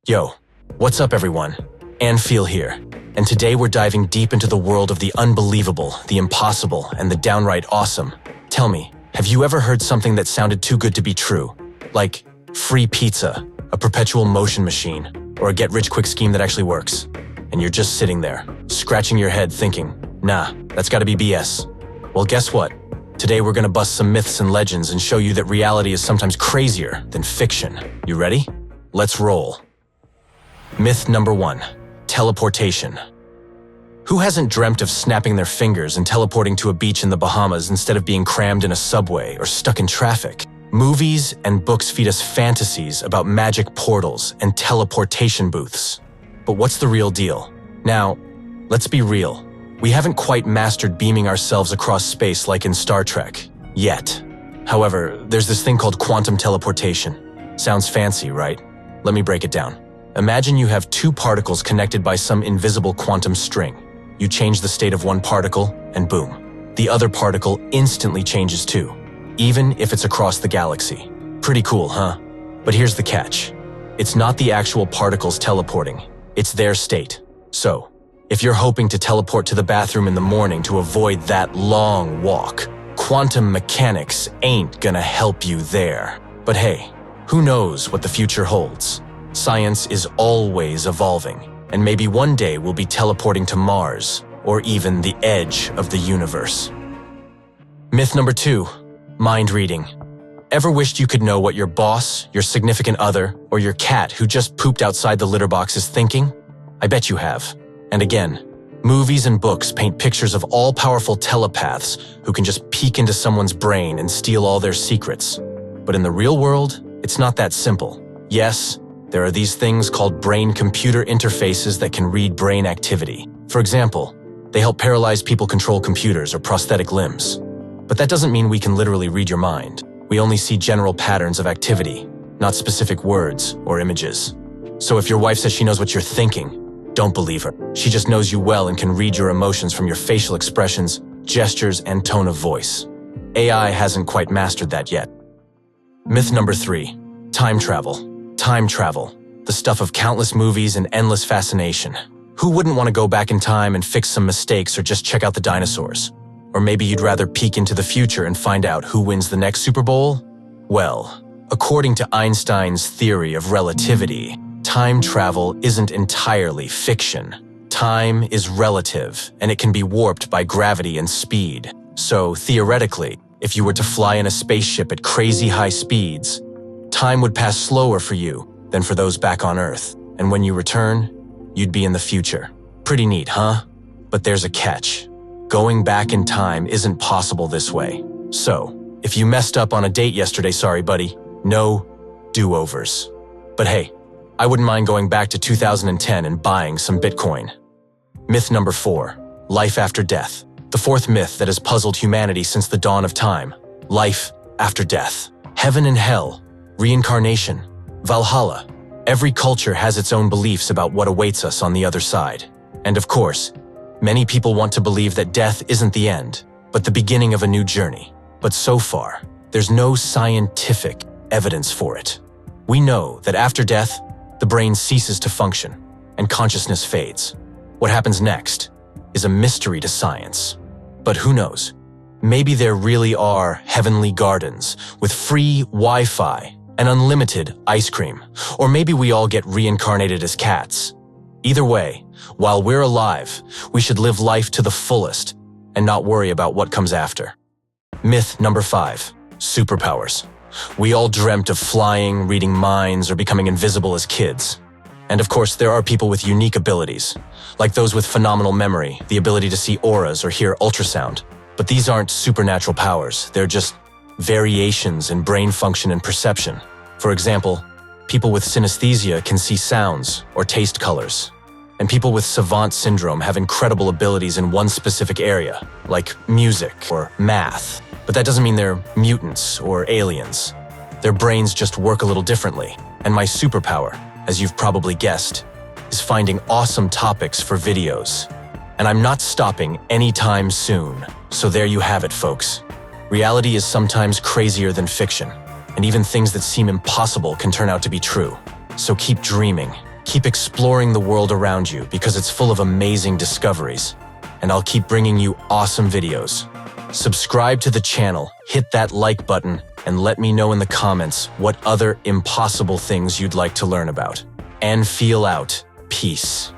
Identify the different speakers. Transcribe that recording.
Speaker 1: Yo, what's up everyone? Anfeel here, and today we're diving deep into the world of the unbelievable, the impossible, and the downright awesome. Tell me, have you ever heard something that sounded too good to be true? Like free pizza, a perpetual motion machine, or a get-rich-quick scheme that actually works? And you're just sitting there, scratching your head thinking, nah, that's gotta be BS. Well, guess what? Today we're gonna bust some myths and legends and show you that reality is sometimes crazier than fiction. You ready? Let's roll. Myth number 1. Teleportation. Who hasn't dreamt of snapping their fingers and teleporting to a beach in the Bahamas instead of being crammed in a subway or stuck in traffic? Movies and books feed us fantasies about magic portals and teleportation booths. But what's the real deal? Now, let's be real. We haven't quite mastered beaming ourselves across space like in Star Trek, yet. However, there's this thing called quantum teleportation. Sounds fancy, right? Let me break it down. Imagine you have two particles connected by some invisible quantum string. You change the state of one particle, and boom. The other particle instantly changes too, even if it's across the galaxy. Pretty cool, huh? But here's the catch. It's not the actual particles teleporting, it's their state. So, if you're hoping to teleport to the bathroom in the morning to avoid that long walk, quantum mechanics ain't gonna help you there. But hey, who knows what the future holds? Science is always evolving, and maybe one day we'll be teleporting to Mars, or even the edge of the universe. Myth number 2, mind reading. Ever wished you could know what your boss, your significant other, or your cat who just pooped outside the litter box is thinking? I bet you have. And again, movies and books paint pictures of all-powerful telepaths who can just peek into someone's brain and steal all their secrets. But in the real world, it's not that simple. Yes, there are these things called brain-computer interfaces that can read brain activity. For example, they help paralyzed people control computers or prosthetic limbs. But that doesn't mean we can literally read your mind. We only see general patterns of activity, not specific words or images. So if your wife says she knows what you're thinking, don't believe her. She just knows you well and can read your emotions from your facial expressions, gestures, and tone of voice. AI hasn't quite mastered that yet. Myth number 3, time travel. Time travel, the stuff of countless movies and endless fascination. Who wouldn't want to go back in time and fix some mistakes or just check out the dinosaurs? Or maybe you'd rather peek into the future and find out who wins the next Super Bowl? Well, according to Einstein's theory of relativity, time travel isn't entirely fiction. Time is relative, and it can be warped by gravity and speed. So, theoretically, if you were to fly in a spaceship at crazy high speeds, time would pass slower for you than for those back on Earth, and when you return, you'd be in the future. Pretty neat, huh? But there's a catch. Going back in time isn't possible this way. So, if you messed up on a date yesterday, sorry buddy, no do-overs. But hey, I wouldn't mind going back to 2010 and buying some Bitcoin. Myth number 4, life after death. The fourth myth that has puzzled humanity since the dawn of time. Life after death. Heaven and hell. Reincarnation, Valhalla. Every culture has its own beliefs about what awaits us on the other side. And of course, many people want to believe that death isn't the end, but the beginning of a new journey. But so far, there's no scientific evidence for it. We know that after death, the brain ceases to function, and consciousness fades. What happens next is a mystery to science. But who knows? Maybe there really are heavenly gardens with free Wi-Fi and unlimited ice cream. Or maybe we all get reincarnated as cats. Either way, while we're alive, we should live life to the fullest and not worry about what comes after. Myth number 5, superpowers. We all dreamt of flying, reading minds, or becoming invisible as kids. And of course, there are people with unique abilities, like those with phenomenal memory, the ability to see auras or hear ultrasound. But these aren't supernatural powers, they're just variations in brain function and perception. For example, people with synesthesia can see sounds or taste colors. And people with savant syndrome have incredible abilities in one specific area, like music or math. But that doesn't mean they're mutants or aliens. Their brains just work a little differently. And my superpower, as you've probably guessed, is finding awesome topics for videos. And I'm not stopping anytime soon. So there you have it, folks. Reality is sometimes crazier than fiction, and even things that seem impossible can turn out to be true. So keep dreaming, Keep exploring the world around you because it's full of amazing discoveries. And I'll keep bringing you awesome videos. Subscribe to the channel, hit that like button, and let me know in the comments what other impossible things you'd like to learn about. And feel out. Peace.